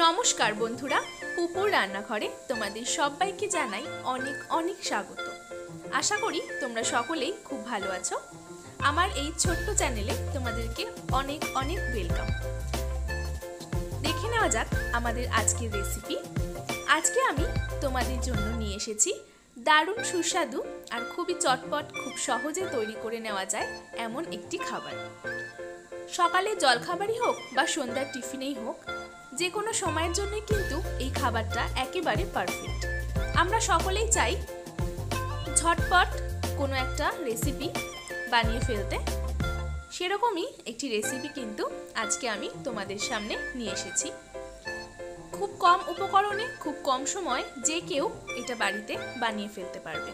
নমস্কার বন্ধুরা, পুপুর রান্নাঘরে তোমাদের সবাইকে জানাই অনেক অনেক স্বাগত। আশা করি তোমরা সকলেই খুব ভালো আছো। আমার এই ছোট্ট চ্যানেলে তোমাদেরকে অনেক অনেক ওয়েলকাম। দেখে নেওয়া যাক আমাদের আজকের রেসিপি। আজকে আমি তোমাদের জন্য নিয়ে এসেছি দারুণ সুস্বাদু আর খুবই চটপট, খুব সহজে তৈরি করে নেওয়া যায় এমন একটি খাবার। সকালে জলখাবারই হোক বা সন্ধ্যার টিফিনেই হোক, যে কোনো সময়ের জন্য কিন্তু এই খাবারটা একেবারে পারফেক্ট। আমরা সকলেই চাই ঝটপট কোনো একটা রেসিপি বানিয়ে ফেলতে। সেরকমই একটি রেসিপি কিন্তু আজকে আমি তোমাদের সামনে নিয়ে এসেছি। খুব কম উপকরণে, খুব কম সময় যে কেউ এটা বাড়িতে বানিয়ে ফেলতে পারবে।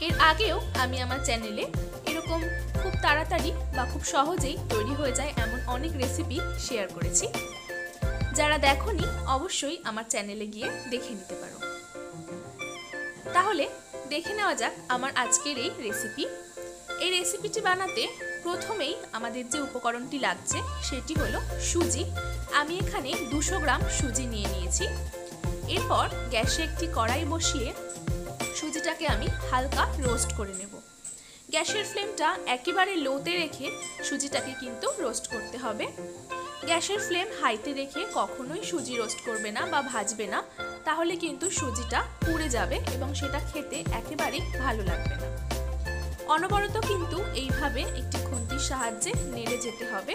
এর আগেও আমি আমার চ্যানেলে এরকম খুব তাড়াতাড়ি বা খুব সহজেই তৈরি হয়ে যায় এমন অনেক রেসিপি শেয়ার করেছি। যারা দেখোনি অবশ্যই আমার চ্যানেলে গিয়ে দেখে নিতে পারো। তাহলে দেখে নেওয়া যাক আমার আজকের এই রেসিপি। এই রেসিপিটি বানাতে প্রথমেই আমাদের যে উপকরণটি লাগছে সেটি হলো সুজি। আমি এখানে 200 গ্রাম সুজি নিয়ে নিয়েছি। এরপর গ্যাসে একটি কড়াই বসিয়ে সুজিটাকে আমি হালকা রোস্ট করে নেব। গ্যাসের ফ্লেমটা একেবারে লোতে রেখে সুজিটাকে কিন্তু রোস্ট করতে হবে। গ্যাসের ফ্লেম হাইতে রেখে কখনোই সুজি রোস্ট করবে না বা ভাজবে না, তাহলে কিন্তু সুজিটা পুড়ে যাবে এবং সেটা খেতে একেবারেই ভালো লাগবে না। অনবরত কিন্তু এইভাবে একটি খুন্তির সাহায্যে নেড়ে যেতে হবে,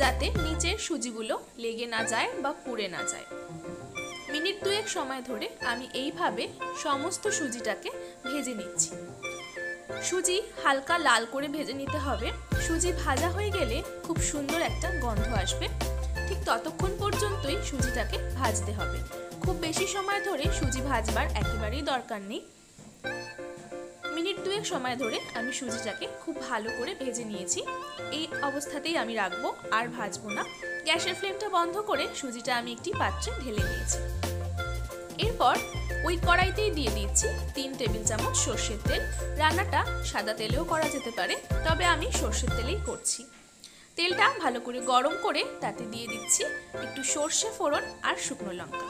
যাতে নিচের সুজিগুলো লেগে না যায় বা পুড়ে না যায়। মিনিট 2 সময় ধরে আমি এইভাবে সমস্ত সুজিটাকে ভেজে নিচ্ছি। সুজি হালকা লাল করে ভেজে নিতে হবে। সুজি ভাজা হয়ে গেলে খুব সুন্দর একটা গন্ধ আসবে। ঠিক ততক্ষণ পর্যন্তই সুজিটাকে ভাজতে হবে। খুব বেশি সময় ধরে সুজি ভাজবার একেবারেই দরকার নেই। মিনিট 2 সময় ধরে আমি সুজিটাকে খুব ভালো করে ভেজে নিয়েছি। এই অবস্থাতেই আমি রাখবো, আর ভাজবো না। গ্যাসের ফ্লেমটা বন্ধ করে সুজিটা আমি একটি পাত্রে ঢেলে নিয়েছি। এরপর ওই কড়াইতেই দিয়ে দিচ্ছি 3 টেবিল চামচ সর্ষের তেল। রান্নাটা সাদা তেলেও করা যেতে পারে, তবে আমি সর্ষের তেলেই করছি। তেলটা ভালো করে গরম করে তাতে দিয়ে দিচ্ছি একটু সর্ষে ফোড়ন আর শুকনো লঙ্কা।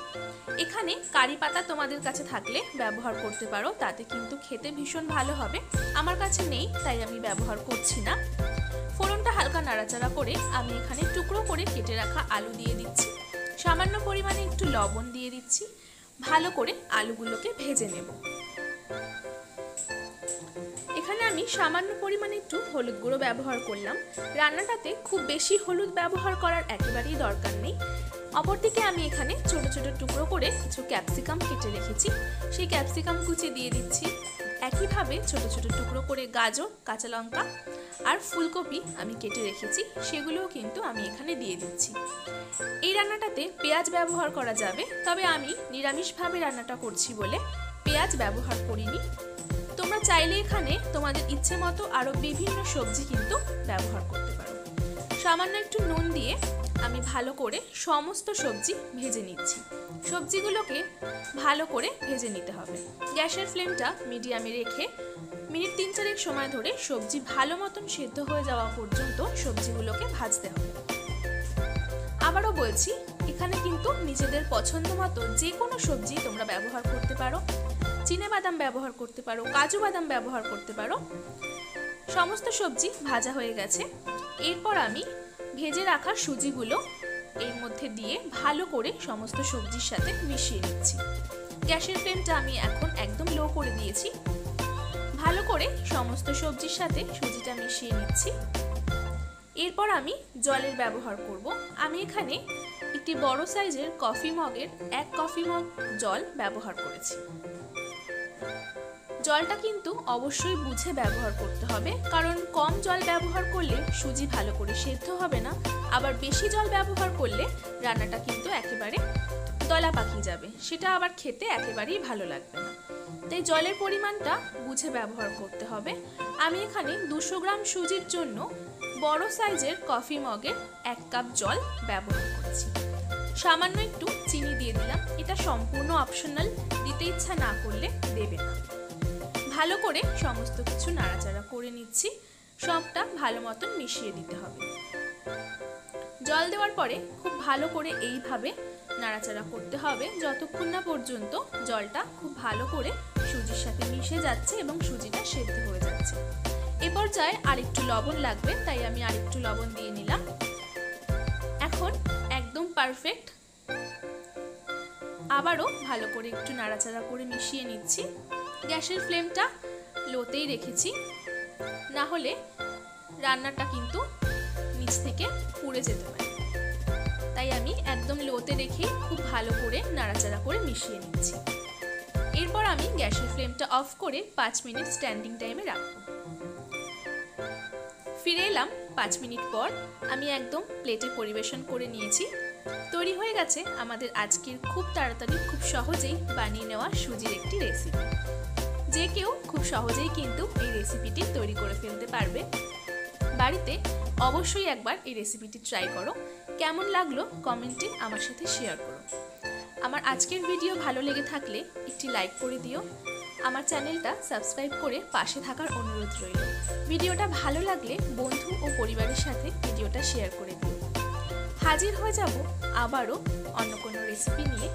এখানে কারি পাতা তোমাদের কাছে থাকলে ব্যবহার করতে পারো, তাতে কিন্তু খেতে ভীষণ ভালো হবে। আমার কাছে নেই, তাই আমি ব্যবহার করছি না। ফোড়নটা হালকা নাড়াচাড়া করে আমি এখানে টুকরো করে কেটে রাখা আলু দিয়ে দিচ্ছি। সামান্য পরিমাণে একটু লবণ দিয়ে দিচ্ছি। ভালো করে আলুগুলোকে ভেজে নেব। এখানে আমি সামান্য পরিমাণে একটু হলুদ গুঁড়ো ব্যবহার করলাম। রান্নাটাতে খুব বেশি হলুদ ব্যবহার করার একেবারেই দরকার নেই। অপরদিকে আমি এখানে ছোট ছোট টুকরো করে কিছু ক্যাপসিকাম কেটে রেখেছি, সেই ক্যাপসিকাম কুচি দিয়ে দিচ্ছি। একইভাবে ছোট ছোট টুকরো করে গাজর, কাঁচা লঙ্কা আর ফুলকপি আমি কেটে রেখেছি, সেগুলোও কিন্তু আমি এখানে দিয়ে দিচ্ছি। এই রান্নাটাতে পেঁয়াজ ব্যবহার করা যাবে, তবে আমি নিরামিষভাবে রান্নাটা করছি বলে পেঁয়াজ ব্যবহার করিনি। তোমরা চাইলে এখানে তোমাদের ইচ্ছে মতো আরও বিভিন্ন সবজি কিন্তু ব্যবহার করতে পারো। সামান্য একটু নুন দিয়ে আমি ভালো করে সমস্ত সবজি ভেজে নিচ্ছি। সবজিগুলোকে ভালো করে ভেজে নিতে হবে। গ্যাসের ফ্লেমটা মিডিয়ামে রেখে মিনিট 3-4 সময় ধরে সবজি ভালো মতন সেদ্ধ হয়ে যাওয়া পর্যন্ত সবজিগুলোকে ভাজতে হবে। আবারও বলছি, এখানে কিন্তু নিজেদের পছন্দ মতো যে কোনো সবজি তোমরা ব্যবহার করতে পারো। চিনেবাদাম ব্যবহার করতে পারো, কাজু বাদাম ব্যবহার করতে পারো। সমস্ত সবজি ভাজা হয়ে গেছে। এরপর আমি ভেজে রাখা সুজিগুলো এর মধ্যে দিয়ে ভালো করে সমস্ত সবজির সাথে মিশিয়ে নিচ্ছি। গ্যাসের ফ্লেমটা আমি এখন একদম লো করে দিয়েছি। ভালো করে সমস্ত সবজির সাথে সুজিটা মিশিয়ে নিচ্ছি। এরপর আমি জলের ব্যবহার করব। আমি এখানে একটি বড় সাইজের কফি মগের 1 কফি মগ জল ব্যবহার করেছি। জলটা কিন্তু অবশ্যই বুঝে ব্যবহার করতে হবে, কারণ কম জল ব্যবহার করলে সুজি ভালো করে সেদ্ধ হবে না, আবার বেশি জল ব্যবহার করলে রান্নাটা কিন্তু একেবারে দলা পাকিয়ে যাবে, সেটা আবার খেতে একেবারেই ভালো লাগবে না। তাই জলের পরিমাণটা বুঝে ব্যবহার করতে হবে। আমি এখানে 200 গ্রাম সুজির জন্য বড় সাইজের কফি মগের 1 কাপ জল ব্যবহার করেছি। সামান্য একটু চিনি দিয়ে দিলাম। এটা সম্পূর্ণ অপশনাল, দিতে ইচ্ছা না করলে দেবে না। ভালো করে সমস্ত কিছু নাড়াচাড়া করে নিচ্ছি। সবটা ভালো মতন মিশিয়ে দিতে হবে। জল দেওয়ার পরে খুব ভালো করে এইভাবে নাড়াচাড়া করতে হবে যতক্ষণ না পর্যন্ত জলটা খুব ভালো করে সুজির সাথে মিশে যাচ্ছে এবং সুজিটা সেদ্ধ হয়ে যাচ্ছে। এ পর্যায়ে আরেকটু লবণ লাগবে, তাই আমি আরেকটু লবণ দিয়ে নিলাম। এখন একদম পারফেক্ট। আবারও ভালো করে একটু নাড়াচাড়া করে মিশিয়ে নিচ্ছি। গ্যাসের ফ্লেমটা লোতেই রেখেছি, না হলে রান্নাটা কিন্তু নিচ থেকে পুড়ে যেতে পারে। তাই আমি একদম লোতে রেখে খুব ভালো করে নাড়াচাড়া করে মিশিয়ে নিচ্ছি। এরপর আমি গ্যাসের ফ্লেমটা অফ করে 5 মিনিট স্ট্যান্ডিং টাইমে রাখবো। ফিরে এলাম 5 মিনিট পর। আমি একদম প্লেটে পরিবেশন করে নিয়েছি। তৈরি হয়ে গেছে আমাদের আজকের খুব তাড়াতাড়ি খুব সহজেই বানিয়ে নেওয়া সুজির একটি রেসিপি। যে কেউ খুব সহজেই কিন্তু এই রেসিপিটি তৈরি করে ফেলতে পারবে। বাড়িতে অবশ্যই একবার এই রেসিপিটি ট্রাই করো। কেমন লাগলো কমেন্টে আমার সাথে শেয়ার করো। আমার আজকের ভিডিও ভালো লেগে থাকলে একটি লাইক করে দিও। আমার চ্যানেলটা সাবস্ক্রাইব করে পাশে থাকার অনুরোধ রইল। ভিডিওটা ভালো লাগলে বন্ধু ও পরিবারের সাথে ভিডিওটা শেয়ার করে দিও। হাজির হয়ে যাব আবারও অন্য কোনো রেসিপি নিয়ে।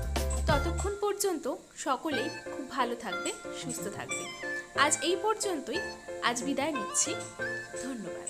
ততক্ষণ পর্যন্ত সকলেই খুব ভালো থাকবে, সুস্থ থাকবে। আজ এই পর্যন্তই। আজ বিদায় নিচ্ছি। ধন্যবাদ।